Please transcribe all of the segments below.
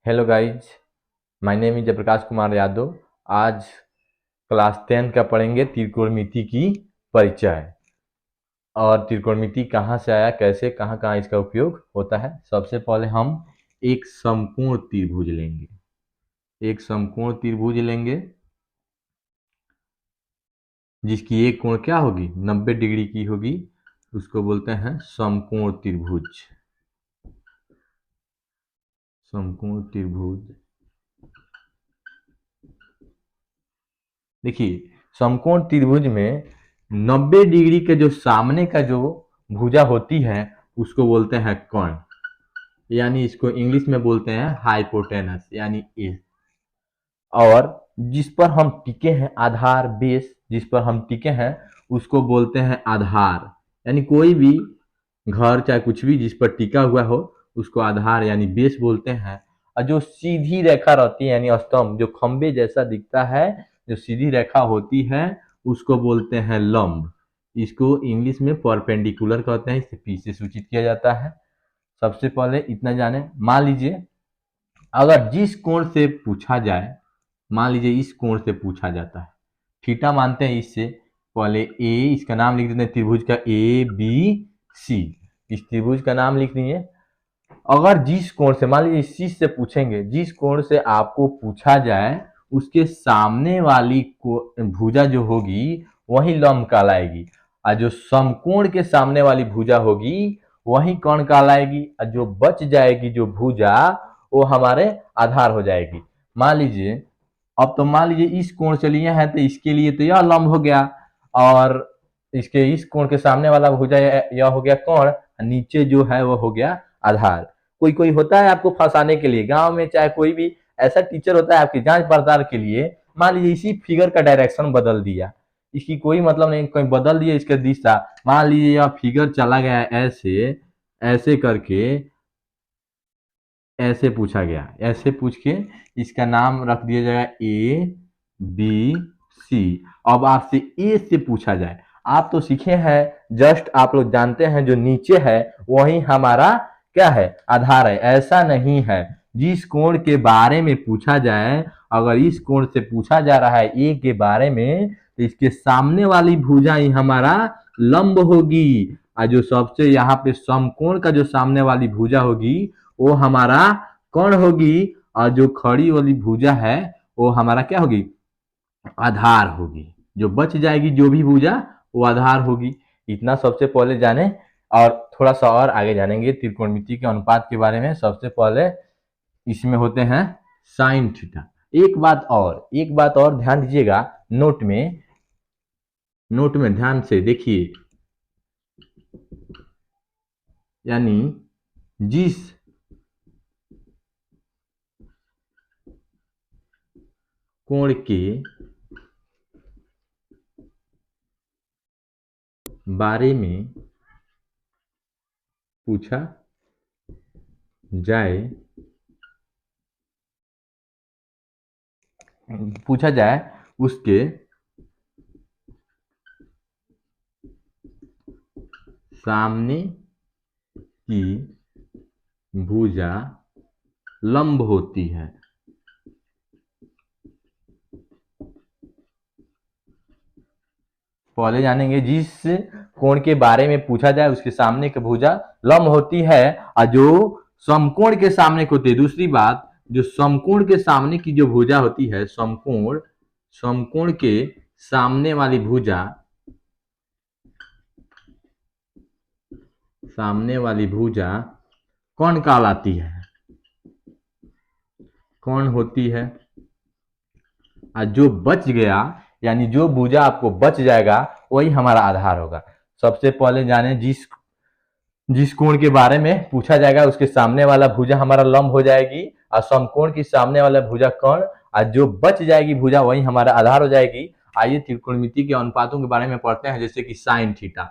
Hello guys, my name is Jayprakash Kumar Yadav. आज class 10 का पढ़ेंगे त्रिकोणमिति की परिचय। और त्रिकोणमिति कहाँ से आया, कैसे, कहाँ कहाँ इसका उपयोग होता है। सबसे पहले हम एक समकोण त्रिभुज लेंगे। एक समकोण त्रिभुज लेंगे जिसकी एक कोण क्या होगी, 90 डिग्री की होगी। उसको बोलते हैं समकोण त्रिभुज। समकोण त्रिभुज, देखिए समकोण त्रिभुज में 90 डिग्री के जो सामने का जो भुजा होती है उसको बोलते हैं कर्ण, यानी इसको इंग्लिश में बोलते हैं हाइपोटेनस यानी ए। और जिस पर हम टिके हैं, आधार बेस जिस पर हम टिके हैं उसको बोलते हैं आधार। यानी कोई भी घर चाहे कुछ भी जिस पर टिका हुआ हो उसको आधार यानी बेस बोलते हैं। और जो सीधी रेखा रहती है यानी स्तंभ, जो खंबे जैसा दिखता है, जो सीधी रेखा होती है उसको बोलते हैं लंब। इसको इंग्लिश में परपेंडिकुलर कहते हैं, इसे पी से सूचित किया जाता है। सबसे पहले इतना जाने, मान लीजिए अगर जिस कोण से पूछा जाए, मान लीजिए इस कोण से पूछा जाता है, थीटा मानते हैं। इससे पहले ए, इसका नाम लिख देते हैं त्रिभुज का ए बी सी। इस त्रिभुज का नाम लिख दिए। अगर जिस कोण से, मान लीजिए इस चीज से पूछेंगे, जिस कोण से आपको पूछा जाए उसके सामने वाली भुजा जो होगी वही लंब कहलाएगी। और जो समकोण के सामने वाली भुजा होगी वही कर्ण कहलाएगी। और जो बच जाएगी जो भुजा वो हमारे आधार हो जाएगी। मान लीजिए, अब तो मान लीजिए इस कोण से लिए हैं तो इसके लिए तो यह लंब हो गया, और इसके इस कोण के सामने वाला भुजा यह हो गया कर्ण, नीचे जो है वो हो गया आधार। कोई कोई होता है आपको फंसाने के लिए, गांव में चाहे कोई भी ऐसा टीचर होता है आपकी जांच पड़ताल के लिए, मान लीजिए इसी फिगर का डायरेक्शन बदल दिया, इसकी कोई मतलब नहीं, कोई बदल दिया इसका दिशा। मान लीजिए यह फिगर चला गया ऐसे, ऐसे करके ऐसे पूछा गया, ऐसे पूछ के इसका नाम रख दिया जाएगा ए बी सी। अब आपसे ए से पूछा जाए, आप तो सीखे हैं, जस्ट आप लोग जानते हैं जो नीचे है वही हमारा क्या है, आधार है। ऐसा नहीं है, जिस कोण के बारे में पूछा जाए, अगर इस कोण से पूछा जा रहा है ए के बारे में तो इसके सामने वाली भुजा ही हमारा लंब होगी। और जो सबसे यहाँ पे समकोण का जो सामने वाली भुजा होगी वो हमारा कर्ण होगी। और जो खड़ी वाली भुजा है वो हमारा क्या होगी, आधार होगी। जो बच जाएगी जो भी भुजा वो आधार होगी। इतना सबसे पहले जाने, और थोड़ा सा और आगे जानेंगे त्रिकोणमिति के अनुपात के बारे में। सबसे पहले इसमें होते हैं साइन थीटा। एक बात और ध्यान दीजिएगा, नोट में ध्यान से देखिए, यानी जिस कोण के बारे में पूछा जाए उसके सामने की भुजा लंब होती है। पहले जानेंगे, जिस कोण के बारे में पूछा जाए उसके सामने की भुजा लंब होती है, और जो समकोण के सामने को होती है। दूसरी बात, जो समकोण के सामने की जो भुजा होती है, समकोण के सामने वाली भुजा, कौन कहलाती है, कौन होती है। और जो बच गया, यानी जो भुजा आपको बच जाएगा वही हमारा आधार होगा। सबसे पहले जाने, जिस कोण के बारे में पूछा जाएगा उसके सामने वाला भुजा हमारा लंब हो जाएगी, और समकोण के सामने वाला भुजा कर्ण, और जो बच जाएगी भुजा वही हमारा आधार हो जाएगी। आइए त्रिकोणमिति के अनुपातों के बारे में पढ़ते हैं, जैसे कि sine theta,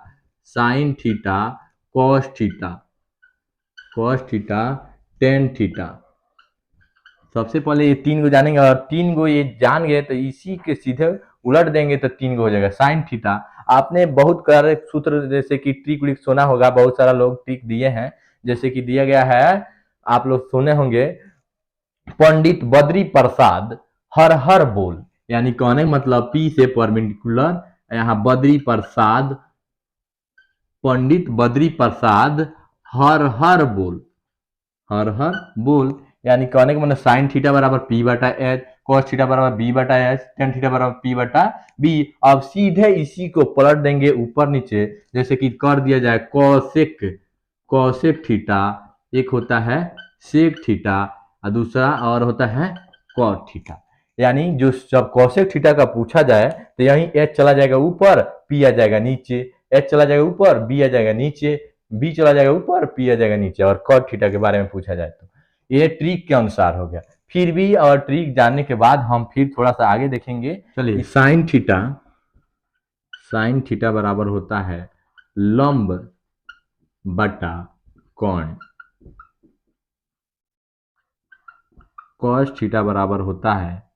cos theta, tan theta. सबसे पहले ये 3 को जानेंगे, और 3 को ये जान गए तो इसी के सीधे उलट देंगे तो 3 को हो जाएगा साइन थीटा। आपने बहुत सारे सूत्र जैसे कि ट्रिक विक सुना होगा, बहुत सारा लोग ट्रिक दिए हैं, जैसे कि दिया गया है, आप लोग सुने होंगे पंडित बद्री प्रसाद हर हर बोल, यानी कहने का मतलब पी से परपेंडिकुलर, यहाँ बद्री प्रसाद, पंडित बद्री प्रसाद हर हर बोल, हर हर बोल, यानी कहने का मतलब साइन थीटा बराबर पी बटा एच, कॉस थीटा बराबर बी बटा एच, टेन थीटा बराबर पी बटा बी। अब सीधे इसी को पलट देंगे ऊपर नीचे, जैसे कि कर दिया जाए कॉसेक, कॉसेक थीटा, एक होता है सेक थीटा और दूसरा और होता है कॉट थीटा। यानी जो जब कॉसेक थीटा का पूछा जाए तो यही एच चला जाएगा ऊपर, पी आ जाएगा नीचे, एच चला जाएगा ऊपर, बी आ जाएगा नीचे, बी चला जाएगा ऊपर, पी आ जाएगा नीचे। और कॉट थीटा के बारे में पूछा जाए तो ये ट्रिक के अनुसार हो गया। फिर भी और ट्रिक जानने के बाद हम फिर थोड़ा सा आगे देखेंगे। चलिए, साइन थीटा, साइन थीटा बराबर होता है लंब बटा कोण, कॉस थीटा बराबर होता है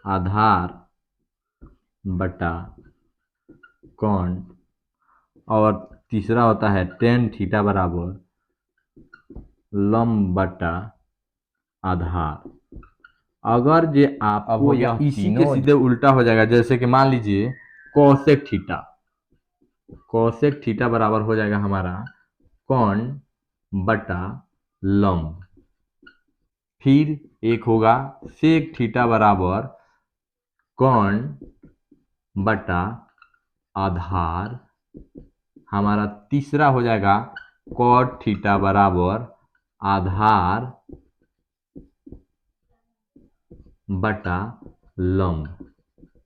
आधार बटा कोण, और तीसरा होता है टेन थीटा बराबर लंब बटा आधार। अगर जे आप अब यह इसी के सीधे उल्टा हो जाएगा, जैसे कि मान लीजिए कोसेक थीटा, कोसेक थीटा बराबर हो जाएगा हमारा कोण बटा लंब, फिर एक होगा सेक थीटा बराबर कोण बटा आधार, हमारा तीसरा हो जाएगा कॉट थीटा बराबर आधार बटा लंब।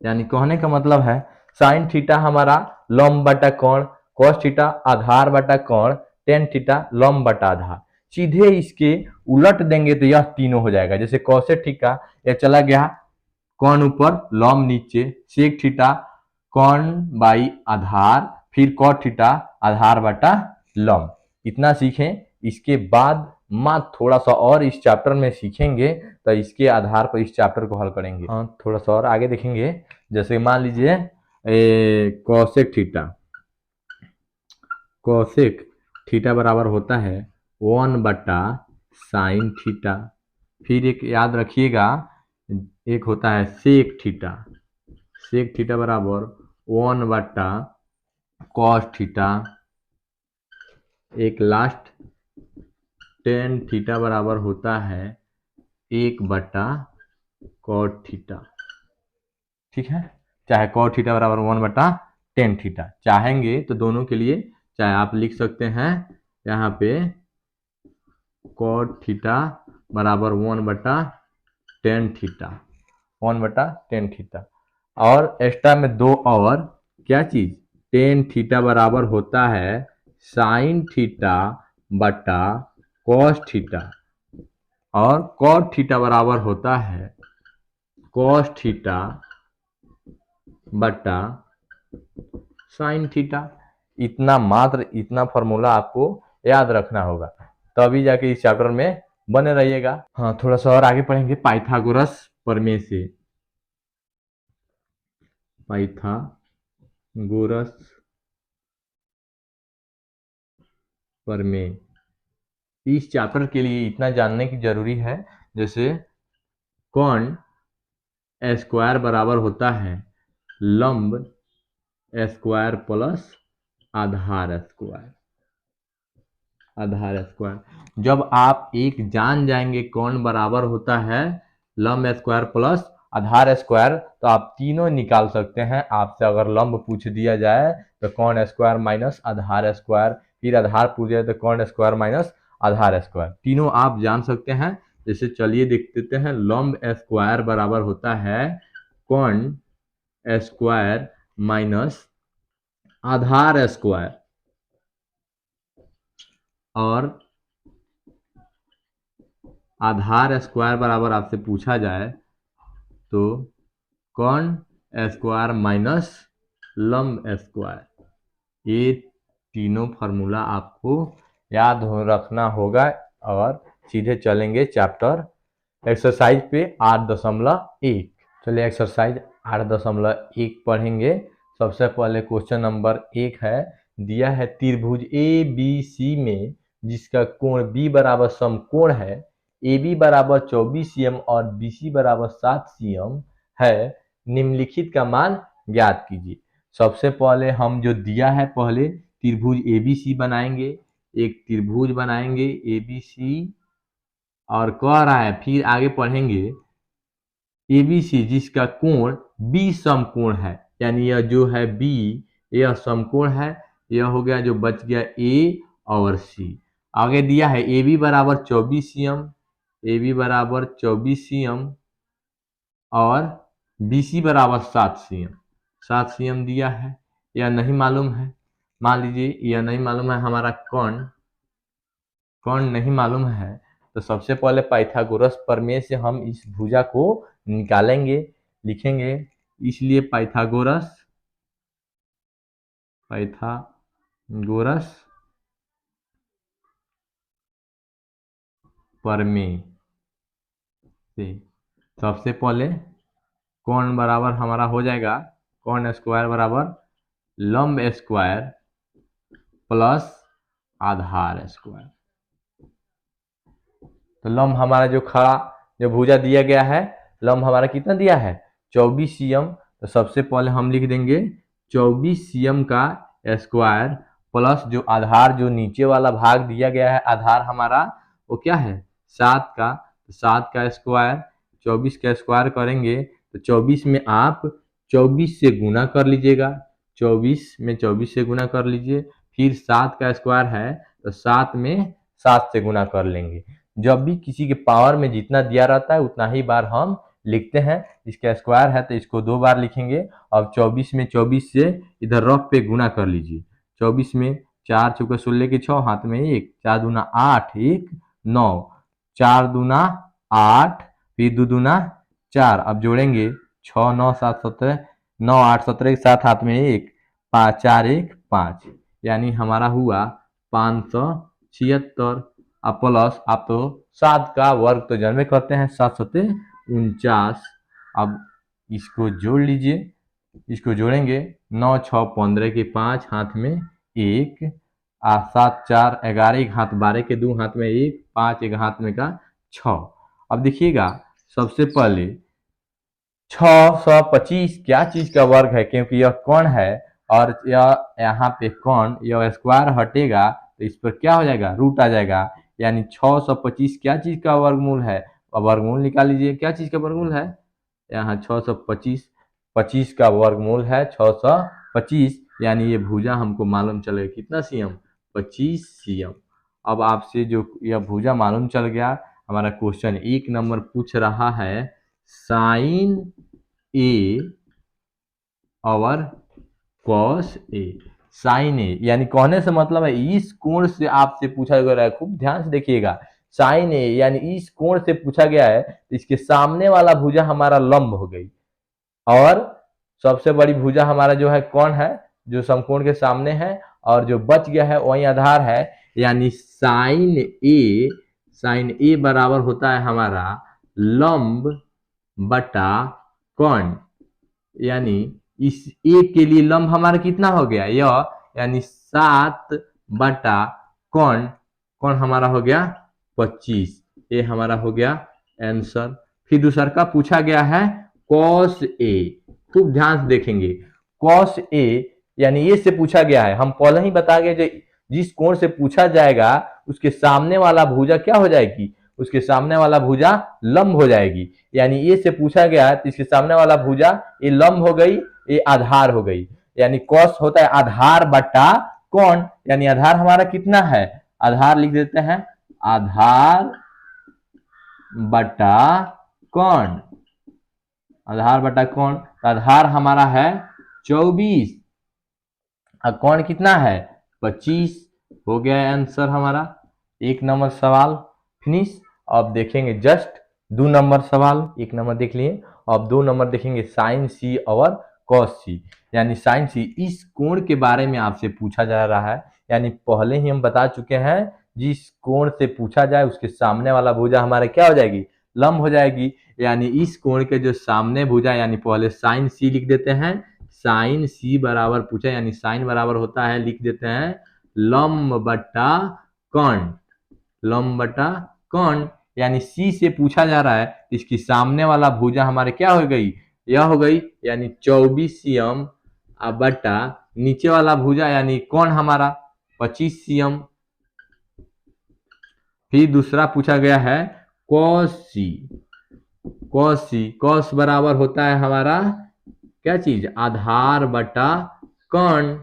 यानी कहने का मतलब है साइन थीटा हमारा लंब बटा कोण, कॉस थीटा आधार बटा कोण, टेन थीटा लंब बटा आधार। सीधे इसके उलट देंगे तो यह तीनों हो जाएगा। जैसे कॉसेक थीटा यह चला गया कोण ऊपर लंब नीचे, सेक थीटा कोण बाई आधार, फिर कॉट थीटा आधार बटा लंब। इतना सीखें, इसके बाद मात्र थोड़ा सा और इस चैप्टर में सीखेंगे तो इसके आधार पर इस चैप्टर को हल करेंगे। हाँ, थोड़ा सा और आगे देखेंगे। जैसे मान लीजिए कोसेक थीटा, कोसेक थीटा बराबर होता है 1 बटा साइन थीटा, फिर एक याद रखिएगा एक होता है सेक थीटा, सेक थीटा बराबर 1 बटा कॉस थीटा, एक लास्ट टेन थीटा बराबर होता है 1 बटा कॉट थीटा। ठीक है, चाहे कॉट थीटा बराबर 1 बटा टेन थीटा, चाहेंगे तो दोनों के लिए चाहे आप लिख सकते हैं यहाँ पे कॉट थीटा बराबर 1 बटा टेन थीटा, 1 बटा टेन थीटा, और एक्स्ट्रा में दो और क्या चीज, टेन थीटा बराबर होता है साइन थीटा बटा कॉस थीटा, और कॉट थीटा बराबर होता है कॉस थीटा बटा साइन थीटा। इतना मात्र इतना फॉर्मूला आपको याद रखना होगा, तभी जाके इस चैप्टर में बने रहिएगा। हाँ, थोड़ा सा और आगे पढ़ेंगे पाइथागोरस प्रमेय से, पाइथागोरस प्रमेय। इस चैप्टर के लिए इतना जानने की जरूरी है, जैसे कोण स्क्वायर बराबर होता है लंब स्क्वायर प्लस आधार स्क्वायर, आधार स्क्वायर। जब आप एक जान जाएंगे कोण बराबर होता है लंब स्क्वायर प्लस आधार स्क्वायर, तो आप तीनों निकाल सकते हैं। आपसे अगर लंब पूछ दिया जाए तो कोण स्क्वायर माइनस आधार स्क्वायर, फिर आधार पूछ दिया तो कोण स्क्वायर माइनस आधार स्क्वायर, तीनों आप जान सकते हैं। जैसे चलिए देख देते हैं, लंब स्क्वायर बराबर होता है कोण स्क्वायर माइनस आधार स्क्वायर, और आधार स्क्वायर बराबर आपसे पूछा जाए तो कोण स्क्वायर माइनस लंब स्क्वायर। ये तीनों फार्मूला आपको याद रखना होगा, और सीधे चलेंगे चैप्टर एक्सरसाइज पे 8.1। चलिए एक्सरसाइज 8.1 पढ़ेंगे। सबसे पहले क्वेश्चन नंबर 1 है, दिया है त्रिभुज ए बी सी में जिसका कोण बी बराबर समकोण है, ए बी बराबर 24 cm और बी सी बराबर 7 cm है, निम्नलिखित का मान ज्ञात कीजिए। सबसे पहले हम जो दिया है, पहले त्रिभुज ए बी सी बनाएंगे, एक त्रिभुज बनाएंगे ए बी सी, और कह रहा है फिर आगे पढ़ेंगे ए बी सी जिसका कोण बी समकोण है, यानी यह जो है बी यह समकोण है, यह हो गया जो बच गया ए और सी। आगे दिया है ए बी बराबर 24 cm, ए बी बराबर 24 cm और बी सी बराबर 7 cm, 7 cm दिया है। यह नहीं मालूम है, मान लीजिए यह नहीं मालूम है हमारा कोण नहीं मालूम है, तो सबसे पहले पाइथागोरस प्रमेय से हम इस भुजा को निकालेंगे, लिखेंगे। इसलिए पाइथागोरस प्रमेय से सबसे पहले कोण बराबर हमारा हो जाएगा, कोण स्क्वायर बराबर लंब स्क्वायर प्लस आधार स्क्वायर। तो लंब हमारा जो भुजा दिया गया है, लंब हमारा कितना दिया है 24 cm, तो सबसे पहले हम लिख देंगे 24 cm का स्क्वायर प्लस जो आधार जो नीचे वाला भाग दिया गया है, आधार हमारा वो क्या है 7 का, तो 7 का स्क्वायर 24 का स्क्वायर करेंगे तो 24 में आप 24 से गुना कर लीजिएगा, 24 में 24 से गुना कर लीजिए, फिर 7 का स्क्वायर है तो 7 में 7 से गुना कर लेंगे। जब भी किसी के पावर में जितना दिया रहता है उतना ही बार हम लिखते हैं। इसका स्क्वायर है तो इसको 2 बार लिखेंगे। अब 24 में 24 से इधर रफ पे गुना कर लीजिए। 24 में 4 चौके 16 के 6, हाथ में 1, 4 दूना 8, 1 9, 4 दूना 8, फिर 2 दूना 4। अब जोड़ेंगे 6 9 7 17, 9 8 17 के साथ हाथ में 1, 5 4 1 5, यानी हमारा हुआ 576। अब प्लस आप तो 7 का वर्ग तो जानबे करते हैं, 7 7 49। अब इसको जोड़ लीजिए, इसको जोड़ेंगे 9 6 15 के 5, हाथ में 1, 7 4 11, एक हाथ 12 के 2, हाथ में 1, 5 एक हाथ में का 6। अब देखिएगा सबसे पहले 625 क्या चीज का वर्ग है, क्योंकि यह कोण है और यह यहाँ पे कोण, यह स्क्वायर हटेगा तो इस पर क्या हो जाएगा रूट आ जाएगा, यानी 625 क्या चीज का वर्गमूल है। अब वर्गमूल निकाल लीजिए, क्या चीज का वर्गमूल है, यहाँ 625 25 का वर्गमूल है 625, यानी ये भुजा हमको मालूम चलेगा कितना सीएम 25 सीएम। अब आपसे जो यह भुजा मालूम चल गया, हमारा क्वेश्चन 1 नंबर पूछ रहा है साइन ए और कॉस ए। साइन ए यानी कहने से मतलब है इस कोण से आपसे पूछा गया है, खूब ध्यान से देखिएगा। साइन ए यानी इस कोण से पूछा गया है, तो इसके सामने वाला भुजा हमारा लंब हो गई, और सबसे बड़ी भुजा हमारा जो है कौन है, जो समकोण के सामने है, और जो बच गया है वही आधार है, यानी साइन ए बराबर होता है हमारा लंब बटा कोण, यानी इस ए के लिए लंब हमारा कितना हो गया यह, यानी 7 बटा कोण, कोण हमारा हो गया 25। ये हमारा हो गया आंसर। फिर दूसरा का पूछा गया है कॉस ए, खूब ध्यान से देखेंगे। कॉस ए यानी ए से पूछा गया है, हम पहले ही बता गए जिस कोण से पूछा जाएगा उसके सामने वाला भुजा क्या हो जाएगी, उसके सामने वाला भुजा लंब हो जाएगी। यानी ए से पूछा गया है तो इसके सामने वाला भुजा ये लंब हो गई, ये आधार हो गई, यानी कॉस होता है आधार बटा कोण, यानी आधार हमारा कितना है, आधार लिख देते हैं आधार बटा कोण, आधार बटा कोण, आधार हमारा है 24 और कोण कितना है 25। हो गया आंसर हमारा 1 नंबर सवाल फिनिश। अब देखेंगे जस्ट 2 नंबर सवाल, 1 नंबर देख लिए, अब 2 नंबर देखेंगे साइन सी और कॉस सी। यानी साइन सी इस कोण के बारे में आपसे पूछा जा रहा है, यानी पहले ही हम बता चुके हैं जिस कोण से पूछा जाए उसके सामने वाला भुजा हमारे क्या हो जाएगी लंब हो जाएगी। यानी इस कोण के जो सामने भुजा, यानी पहले साइन सी लिख देते हैं, साइन सी बराबर पूछा, यानी साइन बराबर होता है लिख देते हैं लंब बटा कोण, लंब बटा कोण, यानी सी से पूछा जा रहा है, इसकी सामने वाला भुजा हमारे क्या हो गई, यह हो गई, यानी 24 बटा नीचे वाला भुजा यानी कौन हमारा 25 फिर दूसरा पूछा गया है cos सी। कॉस बराबर होता है हमारा क्या चीज, आधार बटा कर्ण,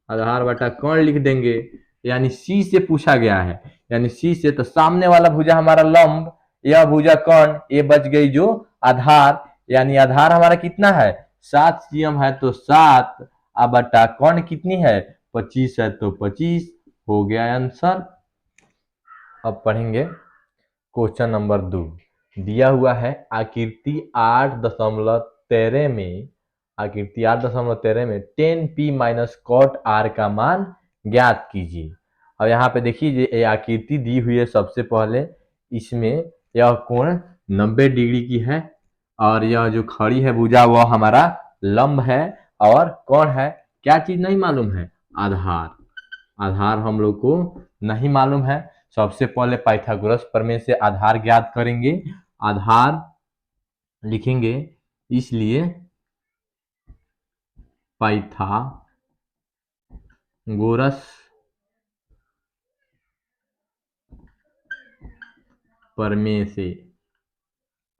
आधार बटा कर्ण लिख देंगे, यानी सी से पूछा गया है, यानी सी से, तो सामने वाला भुजा हमारा लंब, यह भुजा कर्ण, ये बच गई जो आधार, यानी आधार हमारा कितना है 7 है, तो 7 बटा कर्ण कितनी है 25 है, तो 25 हो गया आंसर। अब पढ़ेंगे क्वेश्चन नंबर 2। दिया हुआ है आकृति 8.13 में, आकृति 8.13 में 10p माइनस कॉट आर का मान ज्ञात कीजिए। अब यहाँ पे देखिए ये आकृति दी हुई है, सबसे पहले इसमें यह कोण 90 डिग्री की है, और यह जो खड़ी है भुजा वह हमारा लंब है, और कौन है, क्या चीज नहीं मालूम है, आधार, आधार हम लोग को नहीं मालूम है। सबसे पहले पाइथागोरस प्रमेय से आधार ज्ञात करेंगे, आधार लिखेंगे, इसलिए पाइथागोरस प्रमेय से,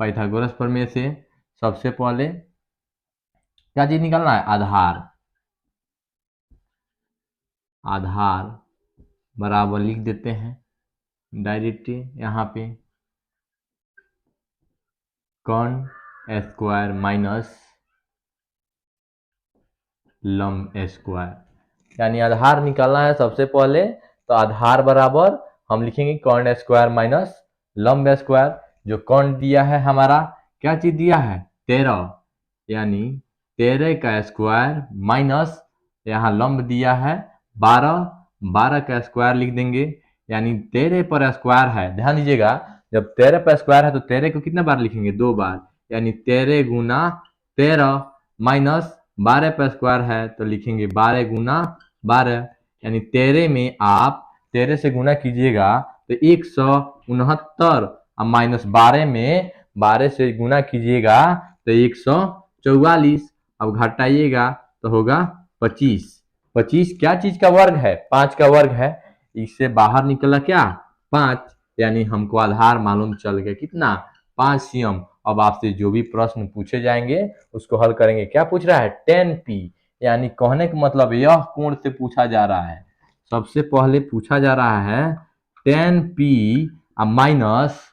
पाइथागोरस प्रमेय से सबसे पहले क्या चीज निकालना है, आधार, आधार बराबर लिख देते हैं डायरेक्ट यहाँ पे कर्ण स्क्वायर माइनस लंब स्क्वायर, यानी आधार निकालना है सबसे पहले, तो आधार बराबर हम लिखेंगे कर्ण स्क्वायर माइनस लंब स्क्वायर। जो कर्ण दिया है हमारा क्या चीज दिया है 13, यानी 13 का स्क्वायर माइनस यहाँ लंब दिया है 12, 12 का स्क्वायर लिख देंगे, यानी 13 पर स्क्वायर है, ध्यान दीजिएगा जब 13 पर स्क्वायर है तो 13 को कितना बार लिखेंगे 2 बार, यानी 13 गुना 13 माइनस 12 पर स्क्वायर है तो लिखेंगे 12 गुना 12, यानी 13 में आप 13 से गुना कीजिएगा तो 169, अब माइनस 12 में 12 से गुना कीजिएगा तो 144, अब घटाइएगा तो होगा 25, 25 क्या चीज का वर्ग है, 5 का वर्ग है, इससे बाहर निकला क्या 5, यानी हमको आधार मालूम चल गया कितना 5 cm। अब आपसे जो भी प्रश्न पूछे जाएंगे उसको हल करेंगे। क्या पूछ रहा है 10p, यानी कहने का मतलब यह कोण से पूछा जा रहा है, सबसे पहले पूछा जा रहा है 10p माइनस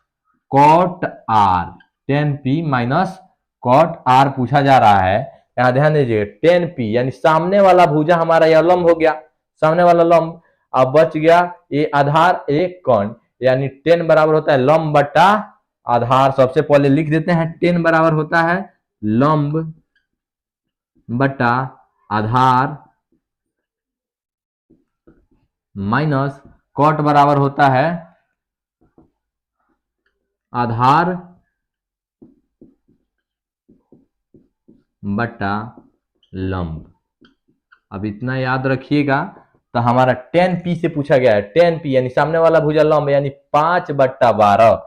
कॉट आर, 10p माइनस कॉट आर पूछा जा रहा है। यहाँ ध्यान दीजिए 10p यानी सामने वाला भुजा हमारा यह लंब हो गया, सामने वाला लंब, अब बच गया ये आधार एक कर्ण, यानी 10 बराबर होता है लंब बटा आधार, सबसे पहले लिख देते हैं 10 बराबर होता है लंब बटा आधार माइनस कॉट बराबर होता है आधार बटा लंब। अब इतना याद रखिएगा, तो हमारा 10p से पूछा गया है, 10p यानी सामने वाला भुजा लंब, यानी 5/12,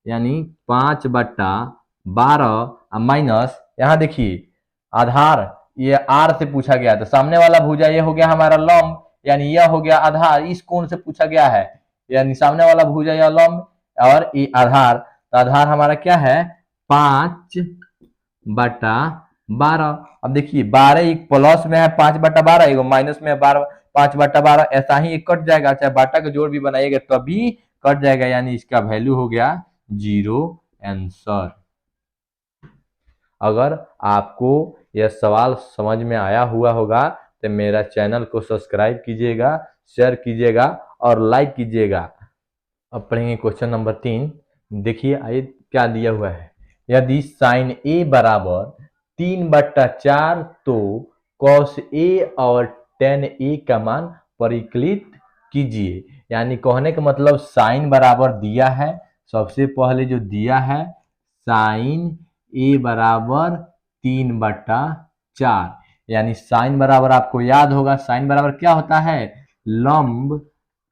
यानी 5/12 माइनस यहाँ देखिए आधार ये r से पूछा गया है, तो सामने वाला भुजा ये हो गया हमारा लंब, यानी यह हो गया आधार, इस कोण से पूछा गया है, यानी सामने वाला भुजा यह लंब और ये आधार, तो आधार हमारा क्या है 5/12। अब देखिए 12 एक प्लस में है 5/12, एक माइनस में है 5/12, ऐसा ही एक कट जाएगा, चाहे बाटा का जोड़ भी बनाइएगा तभी कट जाएगा, यानी इसका वैल्यू हो गया 0 आंसर। अगर आपको यह सवाल समझ में आया हुआ होगा तो मेरा चैनल को सब्सक्राइब कीजिएगा, शेयर कीजिएगा और लाइक कीजिएगा। अब पढ़ेंगे क्वेश्चन नंबर 3। देखिए आइए क्या दिया हुआ है, यदि साइन ए बराबर 3/4 तो कॉस ए और टेन ए का मान परिकलित कीजिए, यानी कहने का मतलब साइन बराबर दिया है, सबसे पहले जो दिया है साइन ए बराबर 3/4, यानी साइन बराबर आपको याद होगा साइन बराबर क्या होता है लंब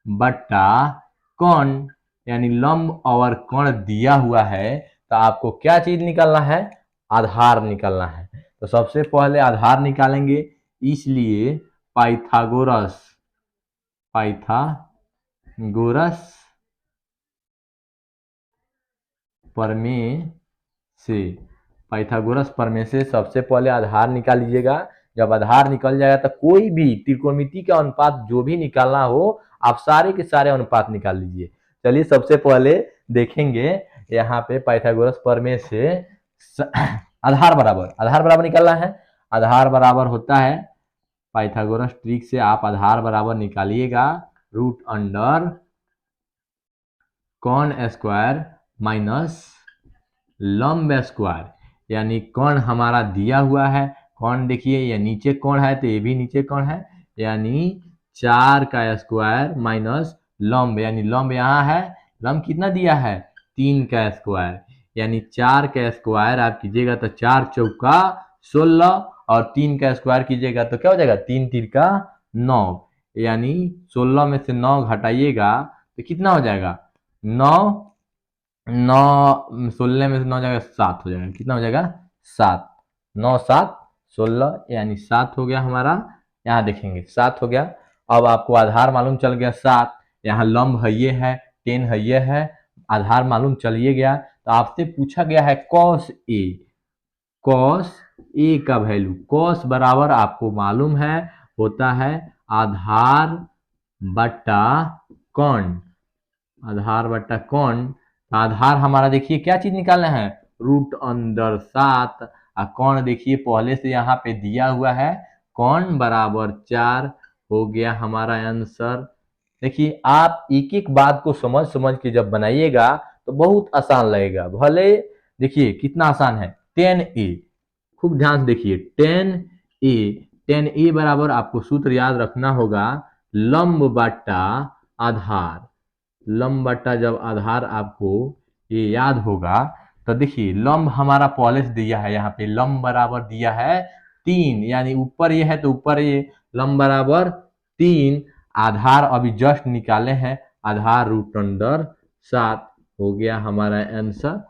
बटा कर्ण, यानी लंब और कोण दिया हुआ है, तो आपको क्या चीज निकालना है? आधार निकालना है। तो सबसे पहले आधार निकालेंगे, इसलिए पाइथागोरस प्रमेय से पाइथागोरस प्रमेय से सबसे पहले आधार निकाल लीजिएगा। जब आधार निकल जाएगा तो कोई भी त्रिकोणमिति का अनुपात जो भी निकालना हो, आप सारे के सारे अनुपात निकाल लीजिए। चलिए सबसे पहले देखेंगे यहाँ पे पाइथागोरस प्रमेय से आधार बराबर निकालना है। आधार बराबर होता है, पाइथागोरस ट्रिक से आप आधार बराबर निकालिएगा, रूट अंडर कॉन स्क्वायर माइनस लंब स्क्वायर। यानी कौन हमारा दिया हुआ है, कौन देखिए ये नीचे कौन है तो ये भी नीचे कौन है, यानी 4 का स्क्वायर माइनस लंब, यानी लंब यहाँ है, लंब कितना दिया है? 3 का स्क्वायर, यानी 4 का स्क्वायर आप कीजिएगा तो 4 चौका 16 और 3 का स्क्वायर कीजिएगा तो क्या हो जाएगा? 3 तिरका 9, यानी 16 में से 9 घटाइएगा तो कितना हो जाएगा? 16 में से 9 जाएगा 7 हो जाएगा। कितना हो जाएगा? 7, 9 7 16, यानी 7 हो गया हमारा। यहाँ देखेंगे 7 हो गया। अब आपको आधार मालूम चल गया 7, यहाँ लंब है ये है, 10 है ये है, आधार मालूम चलिए गया। तो आपसे पूछा गया है कॉस ए का वैल्यू। कॉस बराबर आपको मालूम है होता है आधार बट्टा कौन, आधार बट्टा कौन। आधार हमारा देखिए क्या चीज निकालना है? रूट अंडर 7, और कौन देखिए पहले से यहाँ पे दिया हुआ है, कौन बराबर 4 हो गया हमारा आंसर। देखिए आप एक एक बात को समझ समझ के जब बनाइएगा तो बहुत आसान लगेगा। भले देखिए कितना आसान है, 10a, खूब ध्यान से देखिए 10a बराबर आपको सूत्र याद रखना होगा, लंब बट्टा आधार। लंब बट्टा जब आधार आपको ये याद होगा तो देखिए लंब हमारा पहले से दिया है, यहाँ पे लंब बराबर दिया है 3, यानी ऊपर ये है तो ऊपर ये लंब बराबर 3, आधार अभी जस्ट निकाले हैं, आधार रूट अंडर 7 हो गया हमारा आंसर।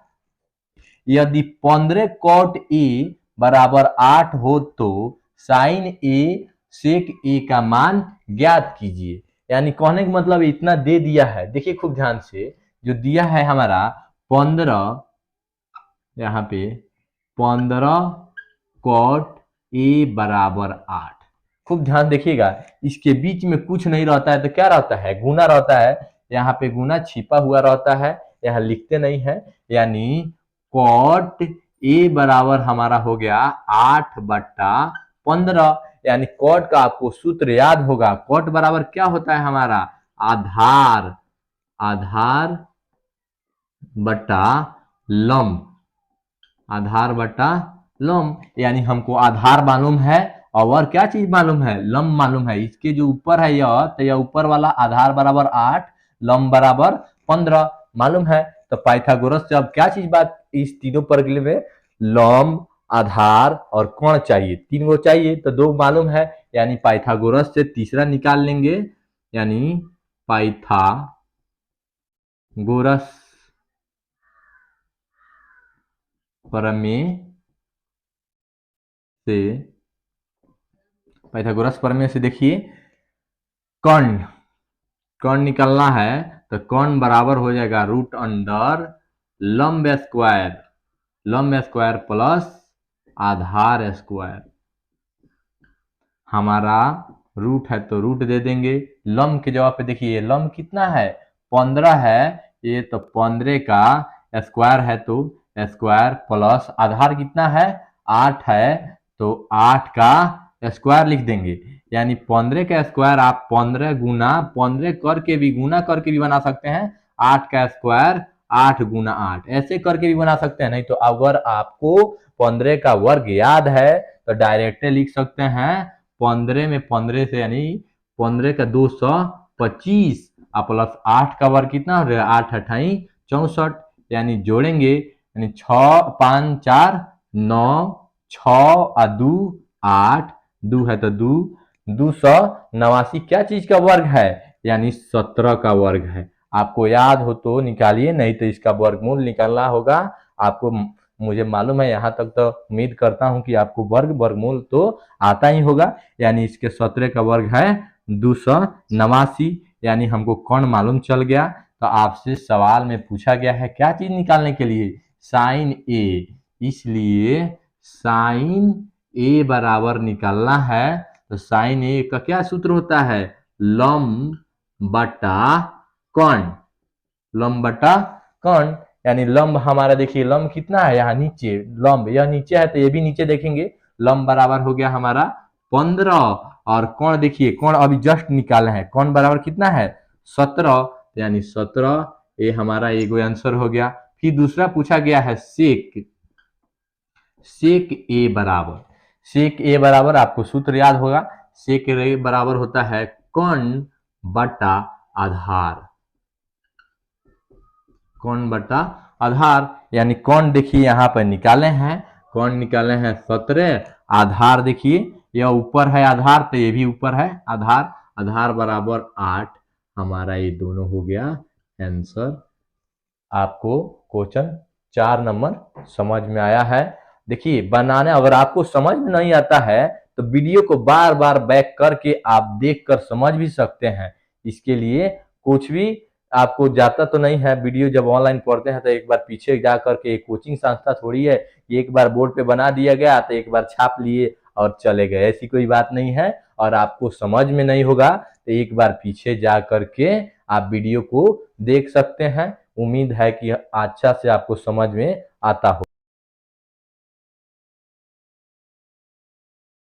यदि 15 कॉट ए बराबर 8 हो तो साइन ए सेक ए का मान ज्ञात कीजिए। यानी कहने का मतलब इतना दे दिया है, देखिए खूब ध्यान से, जो दिया है हमारा 15, यहाँ पे 15 कॉट ए बराबर 8, खूब ध्यान देखिएगा, इसके बीच में कुछ नहीं रहता है तो क्या रहता है? गुना रहता है। यहाँ पे गुना छिपा हुआ रहता है, यहाँ लिखते नहीं है, यानी कॉट ए बराबर हमारा हो गया 8 बट्टा 15, यानी कॉट का आपको सूत्र याद होगा, कॉट बराबर क्या होता है हमारा? आधार बट्टा लंब, आधार बट्टा लंब। यानी हमको आधार मालूम है और क्या चीज मालूम है? लंब मालूम है। इसके जो ऊपर है यह, तो यह ऊपर वाला आधार बराबर 8, लंब बराबर 15 मालूम है। तो पाइथागोरस से अब क्या चीज बात, इस तीनों प्रक्रिया में लंब, आधार और कोण चाहिए, 3 गो चाहिए, तो 2 मालूम है, यानी पाइथागोरस से तीसरा निकाल लेंगे, यानी पाइथागोरस प्रमेय से, पाइथागोरस प्रमेय से देखिए कर्ण निकालना है तो कर्ण बराबर हो जाएगा रूट अंडर लंब स्क्वायर प्लस आधार स्क्वायर। हमारा रूट है तो रूट दे देंगे, लंब के जवाब पे देखिए लंब कितना है? 15 है ये, तो 15 का स्क्वायर है तो स्क्वायर प्लस आधार कितना है? 8 है तो 8 का स्क्वायर लिख देंगे, यानी 15 का स्क्वायर आप 15 गुना 15 करके भी, गुना करके भी बना सकते हैं, 8 का स्क्वायर 8 गुना 8 ऐसे करके भी बना सकते हैं। नहीं तो अगर आपको 15 का वर्ग याद है तो डायरेक्ट लिख सकते हैं 15 में 15 से, यानी 15 का 225 प्लस 8 का वर्ग कितना हो रहा है? 8 अठाई 64, यानी जोड़ेंगे, यानी 6 5 4 9, 6 2 8, 2 है तो 289 क्या चीज का वर्ग है? यानी 17 का वर्ग है। आपको याद हो तो निकालिए, नहीं तो इसका वर्गमूल निकालना होगा आपको। मुझे मालूम है, यहाँ तक तो उम्मीद करता हूँ कि आपको वर्गमूल तो आता ही होगा। यानी इसके 17 का वर्ग है 289, यानी हमको कौन मालूम चल गया। तो आपसे सवाल में पूछा गया है क्या चीज निकालने के लिए, साइन ए, इसलिए साइन ए बराबर निकालना है। तो साइन ए का क्या सूत्र होता है, लंब बटा कौन, लंब बटा कौन। यानी लंब हमारा देखिए, लंब कितना है यहाँ नीचे, लंब यह नीचे है तो ये भी नीचे देखेंगे, लंब बराबर हो गया हमारा 15, और कौन देखिए, कौन अभी जस्ट निकाले हैं, कौन बराबर कितना है 17, यानी 17 ये हमारा एगो आंसर हो गया। फिर दूसरा पूछा गया है सेक, सेक ए बराबर, सेक ए बराबर आपको सूत्र याद होगा, सेक ए बराबर होता है कौन बटा आधार, कौन बटा आधार। यानी कौन देखिए यहाँ पर निकाले हैं, कौन निकाले हैं 17, आधार देखिए यह ऊपर है आधार, तो ये भी ऊपर है आधार, आधार बराबर 8, हमारा ये दोनों हो गया आंसर। आपको क्वेश्चन 4 नंबर समझ में आया है। देखिए बनाने, अगर आपको समझ में नहीं आता है तो वीडियो को बार बार बैक करके आप देखकर समझ भी सकते हैं। इसके लिए कुछ भी आपको जाता तो नहीं है, वीडियो जब ऑनलाइन पढ़ते हैं तो एक बार पीछे जा करके, एक कोचिंग संस्था थोड़ी है, एक बार बोर्ड पे बना दिया गया तो एक बार छाप लिए और चले गए, ऐसी कोई बात नहीं है। और आपको समझ में नहीं होगा तो एक बार पीछे जा करके आप वीडियो को देख सकते हैं। उम्मीद है कि अच्छा से आपको समझ में आता हो।